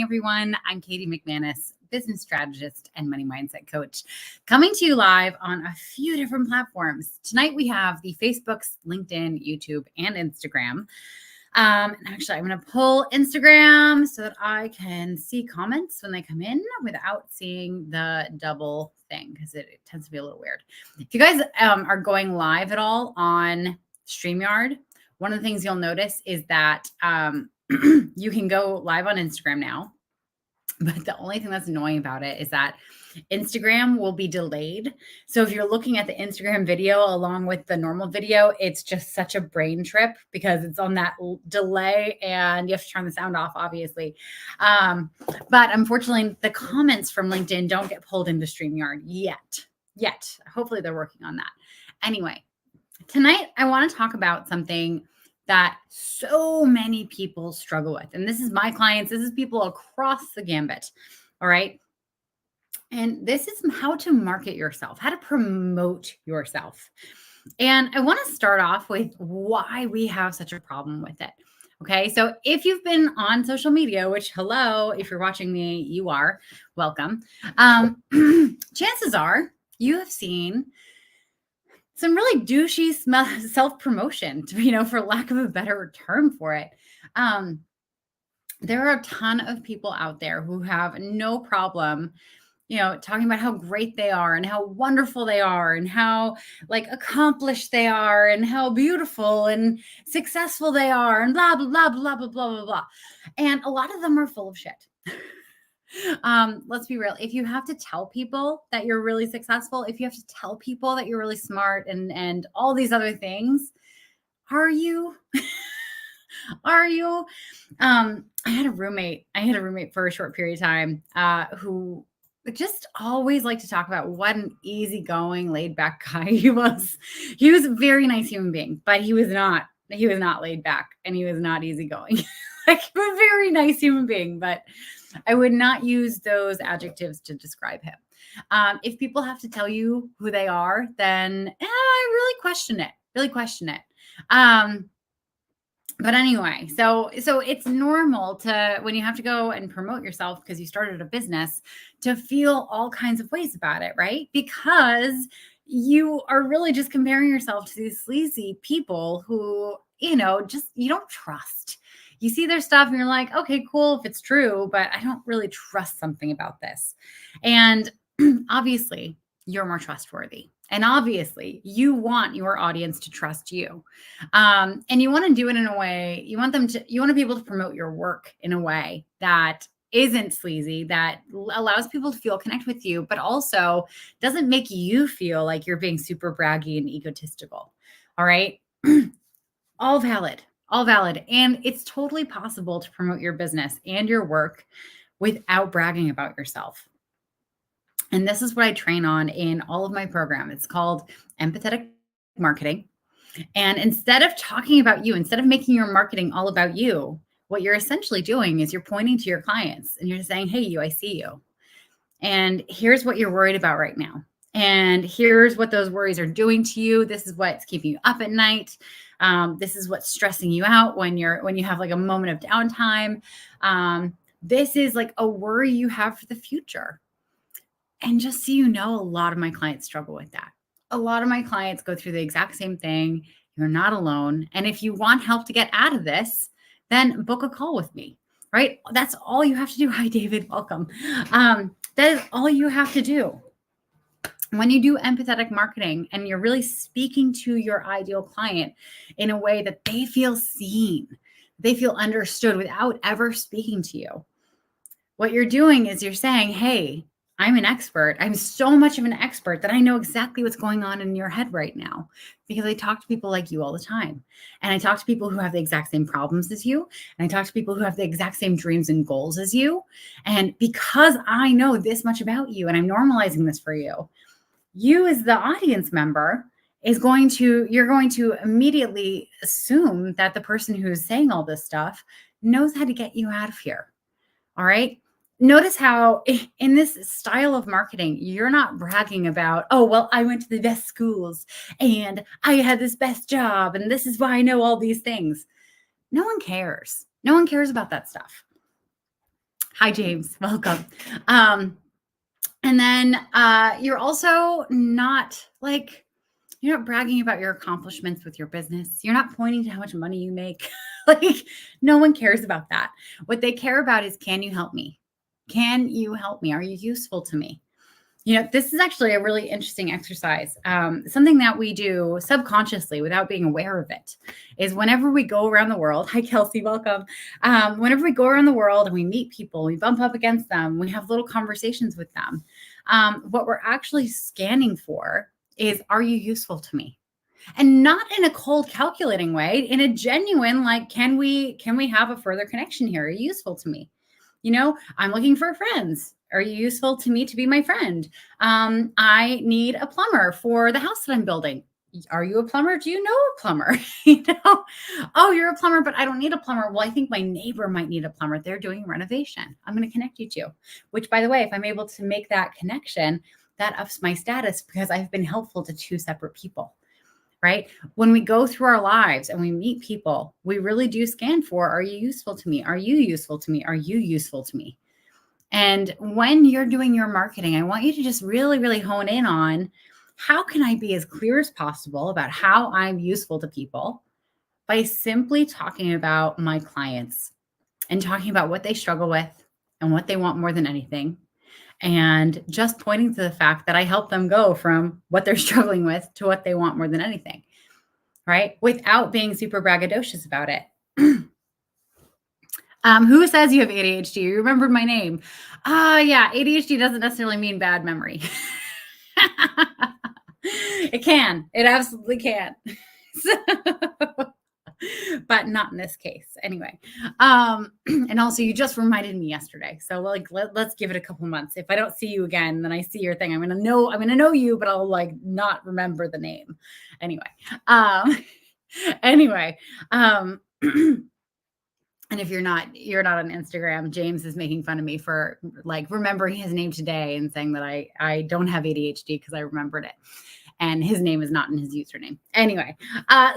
everyone. I'm Katie McManus, business strategist and money mindset coach, coming to you live on a few different platforms. Tonight we have the Facebooks, LinkedIn, YouTube, and Instagram. Actually, I'm going to pull Instagram so that I can see comments when they come in without seeing the double thing, because it tends to be a little weird. If you guys are going live at all on StreamYard, one of the things you'll notice is that you can go live on Instagram now, but the only thing that's annoying about it is that Instagram will be delayed. So if you're looking at the Instagram video along with the normal video, it's just such a brain trip because it's on that delay and you have to turn the sound off, obviously. But unfortunately, the comments from LinkedIn don't get pulled into StreamYard yet. Hopefully they're working on that. Anyway, tonight I want to talk about something that so many people struggle with. And this is my clients. This is people across the gambit. All right. And this is how to market yourself, how to promote yourself. And I want to start off with why we have such a problem with it. Okay. So if you've been on social media, which hello, if you're watching me, you are welcome. Chances are you have seen some really douchey self-promotion, for lack of a better term for it. There are a ton of people out there who have no problem, talking about how great they are and how wonderful they are and how accomplished they are and how beautiful and successful they are and blah, blah, blah, blah, blah, blah, blah, blah. And a lot of them are full of shit. Let's be real. If you have to tell people that you're really successful, if you have to tell people that you're really smart and all these other things, are you? Are you? I had a roommate for a short period of time, who just always liked to talk about what an easygoing, laid back guy he was. He was a very nice human being, but he was not laid back and he was not easygoing. A very nice human being, but I would not use those adjectives to describe him. If people have to tell you who they are, then I really question it. But anyway, so it's normal to, when you have to go and promote yourself because you started a business, to feel all kinds of ways about it, right? Because you are really just comparing yourself to these sleazy people who, you don't trust. You see their stuff and you're like, okay, cool if it's true, but I don't really trust something about this. And obviously you're more trustworthy. And obviously you want your audience to trust you. And you want to do it in a way, you want to be able to promote your work in a way that isn't sleazy, that allows people to feel connect with you, but also doesn't make you feel like you're being super braggy and egotistical. All right. All valid. And it's totally possible to promote your business and your work without bragging about yourself. And this is what I train on in all of my program. It's called empathetic marketing. And instead of talking about you, instead of making your marketing all about you, what you're essentially doing is you're pointing to your clients and you're saying, hey, I see you. And here's what you're worried about right now. And here's what those worries are doing to you. This is what's keeping you up at night. This is what's stressing you out when you have like a moment of downtime. This is like a worry you have for the future. And just so you know, a lot of my clients struggle with that. A lot of my clients go through the exact same thing. You're not alone. And if you want help to get out of this, then book a call with me, right? That's all you have to do. Hi, David. Welcome. That is all you have to do. When you do empathetic marketing and you're really speaking to your ideal client in a way that they feel seen, they feel understood without ever speaking to you, what you're doing is you're saying, hey, I'm an expert. I'm so much of an expert that I know exactly what's going on in your head right now because I talk to people like you all the time. And I talk to people who have the exact same problems as you. And I talk to people who have the exact same dreams and goals as you. And because I know this much about you and I'm normalizing this for you, you as the audience member you're going to immediately assume that the person who's saying all this stuff knows how to get you out of here. All right. Notice how in this style of marketing, you're not bragging about, oh, well, I went to the best schools and I had this best job and this is why I know all these things. No one cares. No one cares about that stuff. Hi, James. Welcome. Um, and then you're also not like, you're not bragging about your accomplishments with your business. You're not pointing to how much money you make. Like, no one cares about that. What they care about is, can you help me? Can you help me? Are you useful to me? This is actually a really interesting exercise. Something that we do subconsciously without being aware of it is whenever we go around the world. Hi, Kelsey, welcome. Whenever we go around the world and we meet people, we bump up against them, we have little conversations with them. What we're actually scanning for is, are you useful to me? And not in a cold, calculating way, in a genuine, like, can we have a further connection here? Are you useful to me? I'm looking for friends. Are you useful to me to be my friend? I need a plumber for the house that I'm building. Are you a plumber? Do you know a plumber? you know, oh, you're a plumber, but I don't need a plumber. Well, I think my neighbor might need a plumber. They're doing a renovation. I'm going to connect you to, which, by the way, if I'm able to make that connection, that ups my status because I've been helpful to two separate people. Right? When we go through our lives and we meet people, we really do scan for, are you useful to me? Are you useful to me? Are you useful to me? And when you're doing your marketing, I want you to just really, really hone in on, how can I be as clear as possible about how I'm useful to people by simply talking about my clients and talking about what they struggle with and what they want more than anything. And just pointing to the fact that I help them go from what they're struggling with to what they want more than anything, right? Without being super braggadocious about it. Who says you have ADHD? You remembered my name. Yeah, ADHD doesn't necessarily mean bad memory. It can. It absolutely can. But not in this case. Anyway. And also, you just reminded me yesterday. So like let's give it a couple months. If I don't see you again, then I see your thing. I'm gonna know you, but I'll like not remember the name. Anyway. Um anyway. And if you're not on Instagram, James is making fun of me for like remembering his name today and saying that I don't have ADHD because I remembered it. And his name is not in his username. Anyway,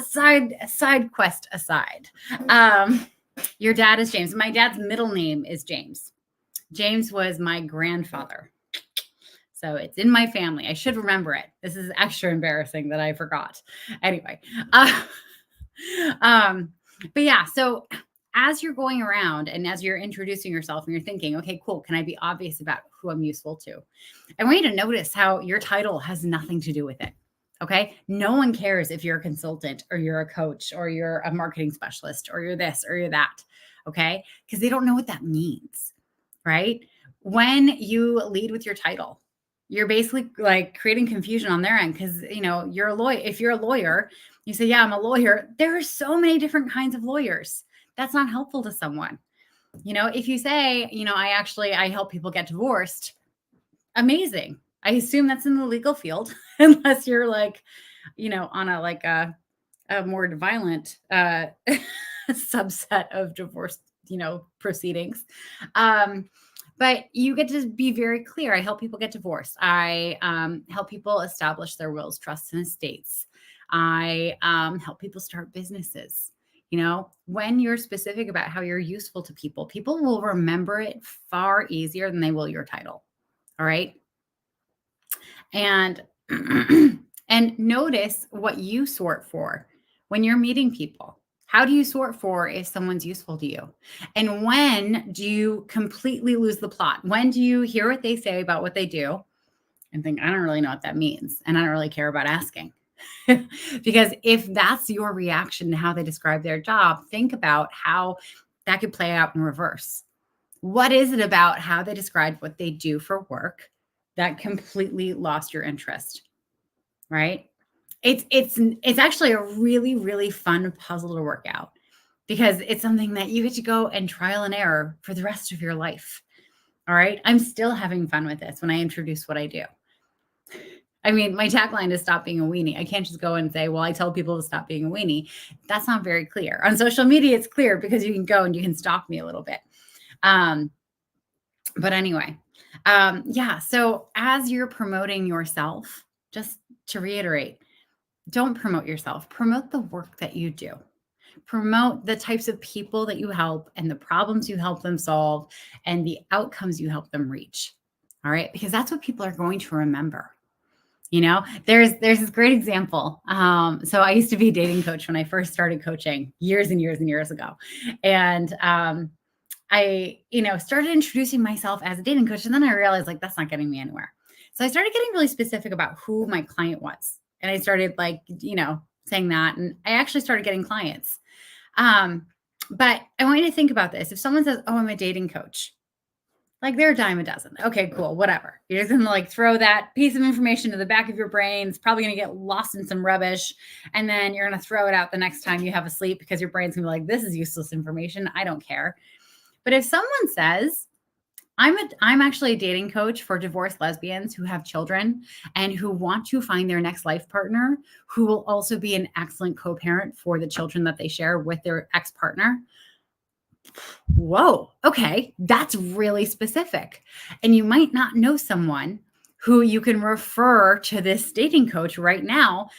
side quest aside. Your dad is James. My dad's middle name is James. James was my grandfather. So it's in my family. I should remember it. This is extra embarrassing that I forgot. Anyway. But yeah, so as you're going around and as you're introducing yourself and you're thinking, okay, cool, can I be obvious about who I'm useful to? I want you to notice how your title has nothing to do with it. Okay. No one cares if you're a consultant or you're a coach or you're a marketing specialist or you're this or you're that. Okay. Because they don't know what that means. Right. When you lead with your title, you're basically like creating confusion on their end because, you're a lawyer. If you're a lawyer, you say, yeah, I'm a lawyer. There are so many different kinds of lawyers. That's not helpful to someone. If you say, I help people get divorced, amazing. I assume that's in the legal field, unless you're like, on a more violent subset of divorce, proceedings. But you get to be very clear. I help people get divorced. I help people establish their wills, trusts, and estates. I help people start businesses. When you're specific about how you're useful to people, people will remember it far easier than they will your title. All right. And and notice what you sort for when you're meeting people. How do you sort for if someone's useful to you? And when do you completely lose the plot? When do you hear what they say about what they do and think, I don't really know what that means, and I don't really care about asking? Because if that's your reaction to how they describe their job, think about how that could play out in reverse. What is it about how they described what they do for work that completely lost your interest? Right? It's actually a really, really fun puzzle to work out because it's something that you get to go and trial and error for the rest of your life. All right. I'm still having fun with this when I introduce what I do. I mean, my tagline is stop being a weenie. I can't just go and say, well, I tell people to stop being a weenie. That's not very clear. On social media, it's clear because you can go and you can stalk me a little bit. But anyway, yeah. So as you're promoting yourself, just to reiterate, don't promote yourself, promote the work that you do. Promote the types of people that you help and the problems you help them solve and the outcomes you help them reach. All right. Because that's what people are going to remember. There's this great example. So I used to be a dating coach when I first started coaching years and years and years ago. And I, started introducing myself as a dating coach. And then I realized like, that's not getting me anywhere. So I started getting really specific about who my client was. And I started like, saying that. And I actually started getting clients. But I want you to think about this. If someone says, oh, I'm a dating coach, like they're a dime a dozen. Okay, cool, whatever. You're just gonna like throw that piece of information to the back of your brain. It's probably gonna get lost in some rubbish. And then you're gonna throw it out the next time you have a sleep because your brain's gonna be like, this is useless information. I don't care. But if someone says, I'm actually a dating coach for divorced lesbians who have children and who want to find their next life partner, who will also be an excellent co-parent for the children that they share with their ex-partner. Whoa, okay, that's really specific. And you might not know someone who you can refer to this dating coach right now,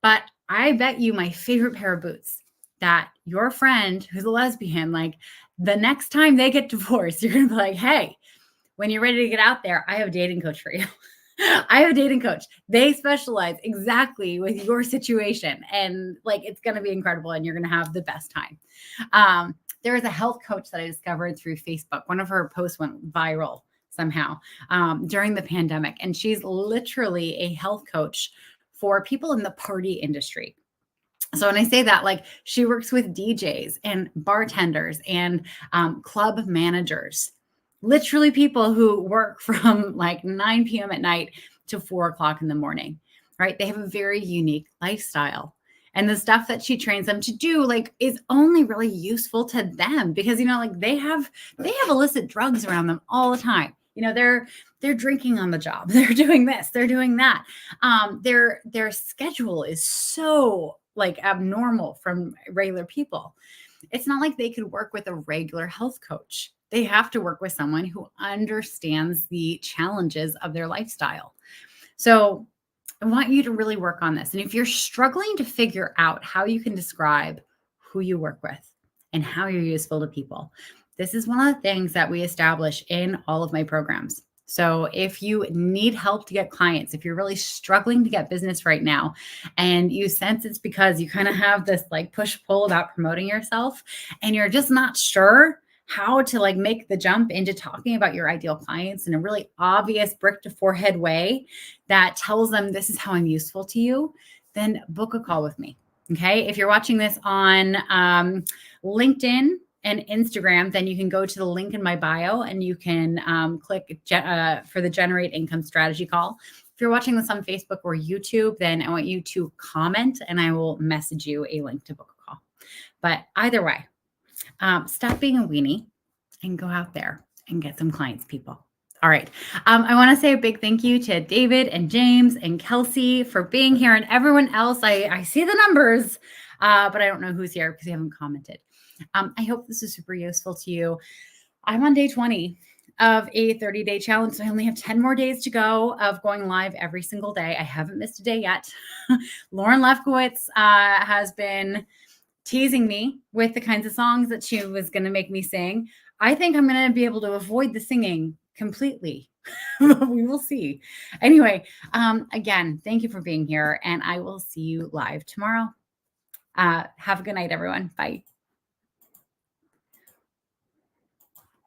but I bet you my favorite pair of boots that your friend who's a lesbian, like the next time they get divorced, you're gonna be like, hey, when you're ready to get out there, I have a dating coach for you. I have a dating coach. They specialize exactly with your situation. And like, it's going to be incredible and you're going to have the best time. There was a health coach that I discovered through Facebook. One of her posts went viral somehow during the pandemic. And she's literally a health coach for people in the party industry. So when I say that, like she works with DJs and bartenders and club managers, literally people who work from like 9 p.m. at night to 4 o'clock in the morning, right? They have a very unique lifestyle. And the stuff that she trains them to do, like, is only really useful to them because, like they have illicit drugs around them all the time. They're drinking on the job. They're doing this. They're doing that. Their schedule is so like abnormal from regular people. It's not like they could work with a regular health coach. They have to work with someone who understands the challenges of their lifestyle. So I want you to really work on this. And if you're struggling to figure out how you can describe who you work with and how you're useful to people, this is one of the things that we establish in all of my programs. So if you need help to get clients, if you're really struggling to get business right now and you sense it's because you kind of have this like push-pull about promoting yourself and you're just not sure how to like make the jump into talking about your ideal clients in a really obvious brick to forehead way that tells them this is how I'm useful to you, then book a call with me. Okay. If you're watching this on LinkedIn and Instagram, then you can go to the link in my bio and you can click for the Generate Income Strategy call. If you're watching this on Facebook or YouTube, then I want you to comment and I will message you a link to book a call. But either way, stop being a weenie and go out there and get some clients, people. All right. I want to say a big thank you to David and James and Kelsey for being here and everyone else. I see the numbers, but I don't know who's here because you haven't commented. I hope this is super useful to you. I'm on day 20 of a 30-day challenge. So I only have 10 more days to go of going live every single day. I haven't missed a day yet. Lauren Lefkowitz has been teasing me with the kinds of songs that she was going to make me sing. I think I'm going to be able to avoid the singing completely. We will see. Anyway, again, thank you for being here and I will see you live tomorrow. Have a good night, everyone. Bye.